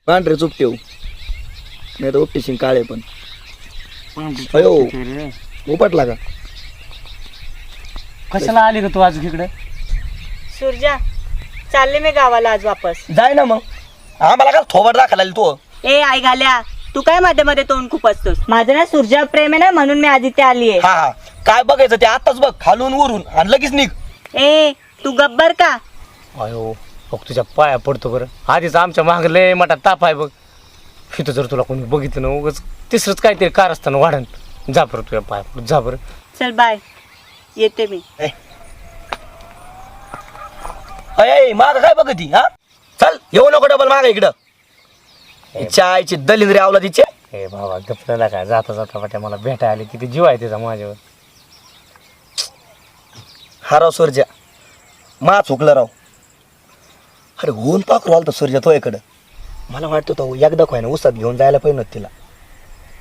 पांढरे चूप ठेव नाही तर उपटीशिंग काळे पण अयो उपटला का कशाला आली ग तू आज इकडे? सुरजा चालले मी गावाला आज वापस. जाय ना मग आम्हाला का थोबड दाखवायला तू ए आई घाल्या तू काय मध्ये मध्ये तोंड खूप असतोस. माझं ना सुरजा प्रेम आहे ना म्हणून मी आज इथे आली आहे. हा हा काय बघायचं ते आताच बघ खालून वरून आणि लगेच निघ. ए तू गब्बर का? अयो बघ तुझ्या पाया पडतो बरं. आधीच आमच्या मागं लय मोठा ताप आहे बघ. इथं जर तुला कोणी बघितलं ना उगाच तिसरंच काहीतरी कार असताना वाढन. जा बरं तुझ्या पाया पड जा बरं. चल बाय येते मी. अय माग काय बघती हा चल येऊ नको डबल माग इकडं. चायची दलिंद्री आवला तिचे. हे बाबा गपला काय जाता जाता वाट्या मला भेटायला आली किती जीव आहे त्याचा माझ्यावर. हा राव सूर्या मा चुकलं राव. अरे ऊन पाखरू आलं तर सूर्या तो इकडं. मला वाटतं तो एकदा खोय ना उसात घेऊन जायला पाहिजे नव्हतं तिला.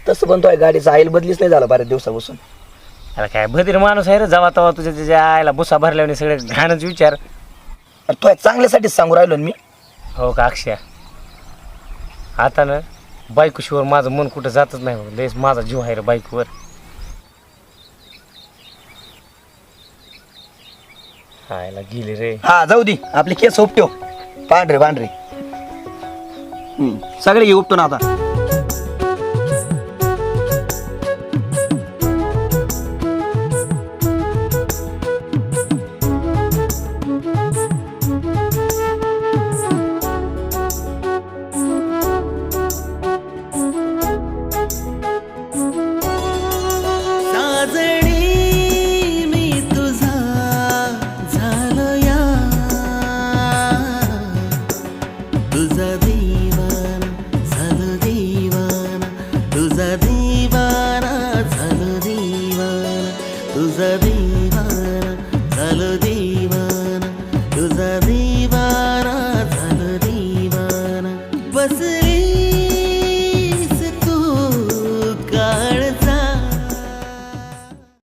तसं पण तो गाडीचा आईल बदलीच नाही झाला बऱ्याच दिवसापासून. अरे काय भदीर माणूस आहे रे. जेव्हा तेव्हा तुझ्या त्याच्या आईला बुसा भरल्याने सगळे घाणच विचार. अरे तो चांगल्यासाठीच सांगू राहिलो ना मी. हो का अक्षय आता ना बायकोशिवर माझं मन कुठं जातच नाही बघ. लयच माझा जीव आहे रे बायकोवर. आयला गेली रे. हा जाऊ दे आपले केस उपटो पांढरे पांढरे सगळे घे उपटून आता. तुझा दीवाना